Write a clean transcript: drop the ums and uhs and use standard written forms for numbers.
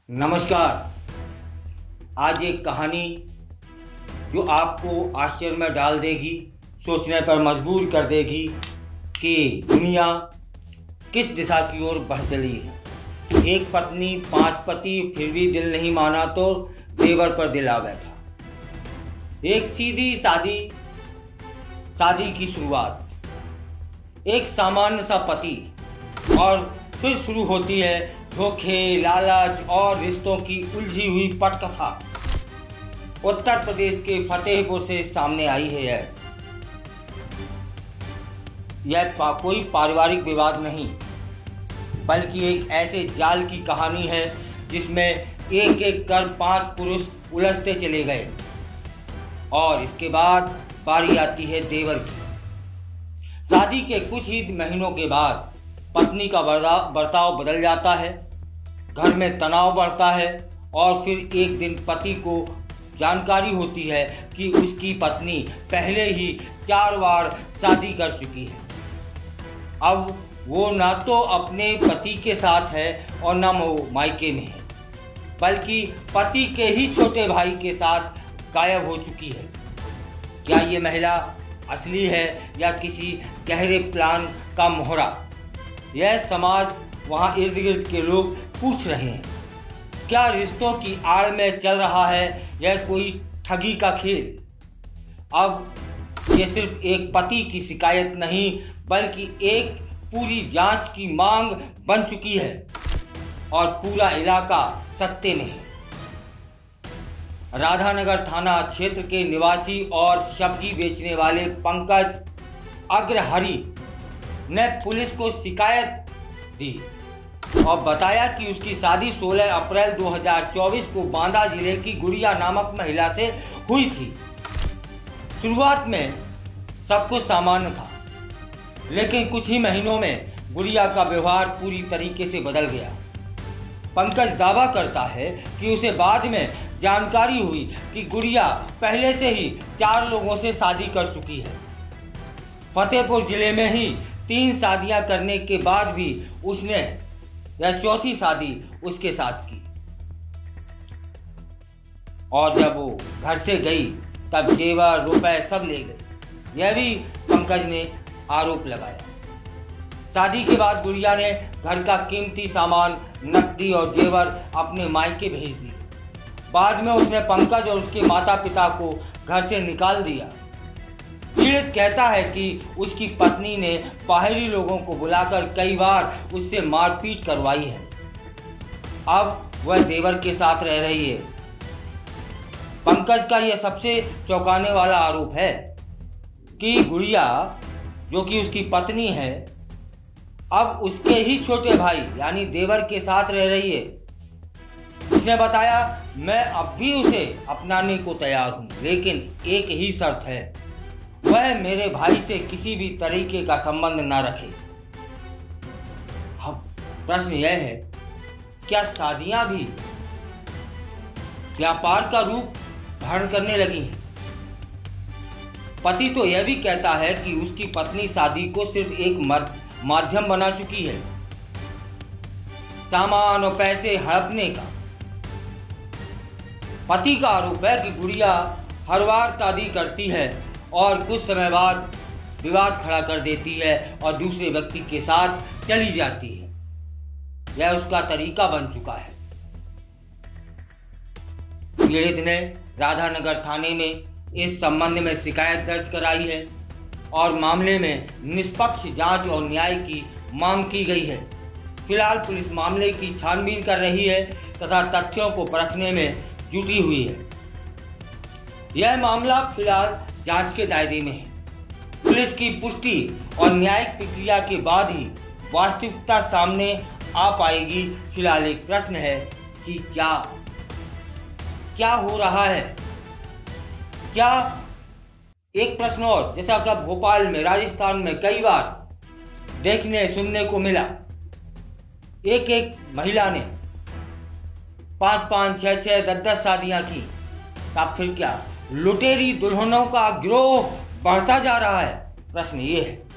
नमस्कार। आज एक कहानी जो आपको आश्चर्य में डाल देगी, सोचने पर मजबूर कर देगी कि दुनिया किस दिशा की ओर बढ़ चली है। एक पत्नी 5 पति, फिर भी दिल नहीं माना तो देवर पर दिल आ बैठा। एक सीधी शादी की शुरुआत, एक सामान्य सा पति, और फिर शुरू होती है धोखे, लालच और रिश्तों की उलझी हुई पटकथा। उत्तर प्रदेश के फतेहपुर से सामने आई है यह कोई पारिवारिक विवाद नहीं, बल्कि एक ऐसे जाल की कहानी है जिसमें एक एक कर 5 पुरुष उलझते चले गए और इसके बाद बारी आती है देवर की। शादी के कुछ ही महीनों के बाद पत्नी का बर्ताव बदल जाता है, घर में तनाव बढ़ता है और फिर एक दिन पति को जानकारी होती है कि उसकी पत्नी पहले ही 4 बार शादी कर चुकी है। अब वो ना तो अपने पति के साथ है और ना वो मायके में है, बल्कि पति के ही छोटे भाई के साथ गायब हो चुकी है। क्या ये महिला असली है या किसी गहरे प्लान का मोहरा? यह समाज, वहाँ इर्द गिर्द के लोग पूछ रहे हैं। क्या रिश्तों की आड़ में चल रहा है यह कोई ठगी का खेल? अब ये सिर्फ एक पति की शिकायत नहीं, बल्कि एक पूरी जांच की मांग बन चुकी है और पूरा इलाका सत्ते में है। राधानगर थाना क्षेत्र के निवासी और सब्जी बेचने वाले पंकज अग्रहरि ने पुलिस को शिकायत दी और बताया कि उसकी शादी 16 अप्रैल 2024 को बांदा जिले की गुड़िया नामक महिला से हुई थी। शुरुआत में सब कुछ सामान्य था, लेकिन कुछ ही महीनों में गुड़िया का व्यवहार पूरी तरीके से बदल गया। पंकज दावा करता है कि उसे बाद में जानकारी हुई कि गुड़िया पहले से ही 4 लोगों से शादी कर चुकी है। फतेहपुर जिले में ही 3 शादियां करने के बाद भी उसने यह 4थी शादी उसके साथ की, और जब वो घर से गई तब जेवर रुपए सब ले गई। यह भी पंकज ने आरोप लगाया। शादी के बाद गुड़िया ने घर का कीमती सामान, नकदी और जेवर अपने मायके भेज दिए। बाद में उसने पंकज और उसके माता पिता को घर से निकाल दिया। पीड़ित कहता है कि उसकी पत्नी ने बाहरी लोगों को बुलाकर कई बार उससे मारपीट करवाई है। अब वह देवर के साथ रह रही है। पंकज का यह सबसे चौंकाने वाला आरोप है कि गुड़िया, जो कि उसकी पत्नी है, अब उसके ही छोटे भाई यानी देवर के साथ रह रही है। उसने बताया, मैं अब भी उसे अपनाने को तैयार हूँ, लेकिन एक ही शर्त है, वह मेरे भाई से किसी भी तरीके का संबंध न रखे। अब प्रश्न यह है, क्या शादियां भी व्यापार का रूप धारण करने लगी हैं? पति तो यह भी कहता है कि उसकी पत्नी शादी को सिर्फ एक माध्यम बना चुकी है, सामान और पैसे हड़पने का। पति का आरोप है कि गुड़िया हर बार शादी करती है और कुछ समय बाद विवाद खड़ा कर देती है और दूसरे व्यक्ति के साथ चली जाती है। यह उसका तरीका बन चुका है। पीड़ित ने राधानगर थाने में इस संबंध में शिकायत दर्ज कराई है और मामले में निष्पक्ष जांच और न्याय की मांग की गई है। फिलहाल पुलिस मामले की छानबीन कर रही है तथा तथ्यों को परखने में जुटी हुई है। यह मामला फिलहाल जांच के दायरे में है। पुलिस की पुष्टि और न्यायिक प्रक्रिया के बाद ही वास्तविकता सामने आ पाएगी। फिलहाल एक प्रश्न है कि क्या हो रहा है? क्या एक प्रश्न और, जैसा कि भोपाल में, राजस्थान में कई बार देखने सुनने को मिला, एक महिला ने 5-5, 6-6, 10-10 शादियां की। तब फिर क्या लुटेरी दुल्हनों का गिरोह बढ़ता जा रहा है? प्रश्न ये है।